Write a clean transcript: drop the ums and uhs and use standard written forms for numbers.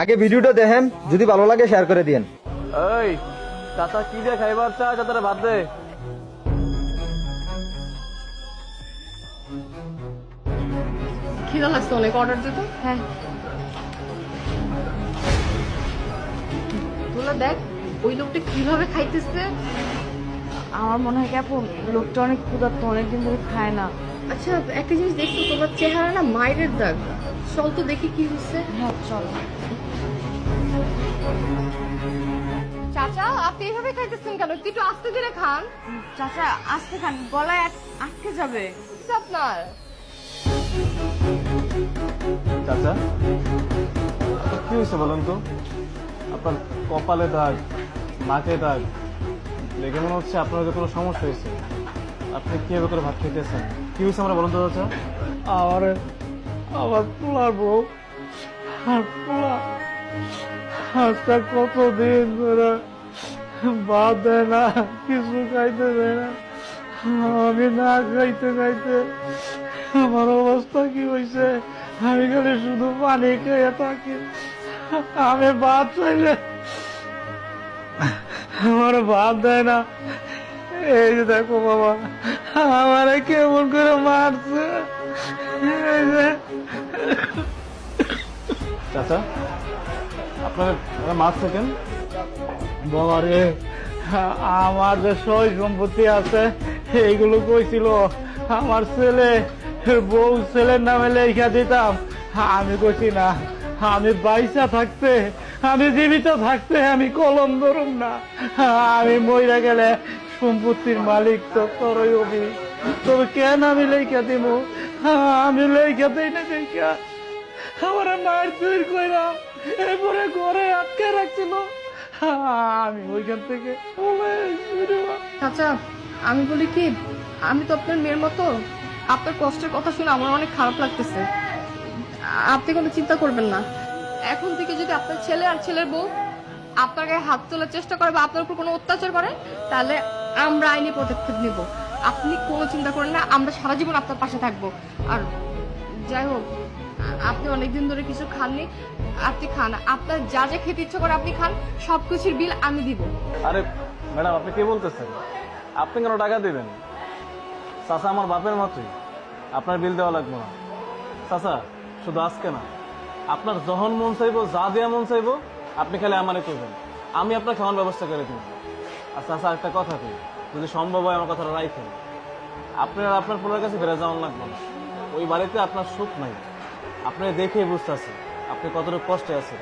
আগে ভিডিওটা দেখেন, যদি ভালো লাগে শেয়ার করে দিয়েন। এই চাচা কি দিয়ে খাইবার চা চাচারে ভাত দে। খিদা লাগছে অনেক, অর্ডার দিত। হ্যাঁ তোলা দেখ ওই লোকটা কিভাবে খাইতেছে। আমার মনে হয় কি আপু লোকটা অনেক ক্ষুধার্ত, অনেকদিন ধরে খায় না। আচ্ছা একটা জিনিস দেখছো, তোমার চেহারা না মায়ের দাগ। চল তো দেখি কি হচ্ছে। হ্যাঁ চলো। চাচা আপনি এইভাবে খাইতেছেন কেন? একটু একটু আস্তে ধীরে খান। চাচা আস্তে খান, গলায় আটকে যাবে। কি আপনার? চাচা কি হয়েছে বলেন তো? আপনার কপালে দাগ, নাকে দাগ, দেখে মনে হচ্ছে আপনার হয়তো কোনো সমস্যা হয়েছে। আপনি কিভাবে করে ভাত খেতেছেন? কি হয়েছে আমরা বলুন তো চাচা? আমার পোলার বউ আর পোলা আজটা কতদিন ধরে ভাত দেয় না, কিছু খাইতে দেয় না। আমি না খাইতে খাইতে আমার অবস্থা কি হয়েছে, আমি খালি শুধু পানি খেয়ে থাকি। আমি ভাত চাইলে আমার ভাত দেয় না। এই যে দেখো বাবা, আমারে কেমন করে মারছে। এই যে চাচা আপনার মাছ থাকেন বাবা রে, আমার যে সই সম্পত্তি আছে এইগুলো কইছিল আমার ছেলে বউ ছেলের নামে লেখা দিতাম। আমি কইছি না, আমি বাইসা থাকতে, আমি জীবিত থাকতে আমি কলম ধরুম না। আমি মইরা গেলে সম্পত্তির মালিক তো তোরই হবি। তবে কেন আমি লেখা দিব? আমি লেখা দেই না দেখা আমার মায়ের তৈরি কইরা এরপরে ঘরে আটকে রাখছিল। আমি ওইখান থেকে চলে এসেছি রে বাবা। চাচা আমি বলি কি, আমি তো আপনার মেয়ের মতো। আপনার কষ্টের কথা শুনে আমার অনেক খারাপ লাগতেছে। আপনি কোনো চিন্তা করবেন না। এখন থেকে যদি আপনার ছেলে আর ছেলের বউ আপনার গায়ে হাত তোলার চেষ্টা করে বা আপনার উপর কোনো অত্যাচার করে, তাহলে আমরা আইনি পদক্ষেপ নিব। আপনি কোনো চিন্তা করেন না, আমরা সারা জীবন আপনার পাশে থাকবো। আর যাই হোক, আপনি অনেকদিন ধরে কিছু খাননি, আপনি খান। আপনার যা যা খেতে ইচ্ছে করে আপনি খান, সবকিছুর বিল আমি দিব। আরে ম্যাডাম আপনি কি বলতেছেন? আপনি কেন টাকা দিবেন? চাচা আমার বাপের মতোই, আপনার বিল দেওয়া লাগবে না। চাচা শুধু আজকে না, আপনার যখন মন চাইবো, যা দেওয়া মন চাইবো, আপনি খালি আমারে করবেন, আমি আপনার খাওয়ার ব্যবস্থা করে দিব। আর চাচা একটা কথা কই, যদি সম্ভব হয় আমার কথাটা রাখেন। আপনার আপনার পোলার কাছে ফিরে যাওয়ার লাগবে না। ওই বাড়িতে আপনার সুখ নাই, আপনি দেখেই বুঝতেছেন আপনি কতটুকু কষ্টে আছেন।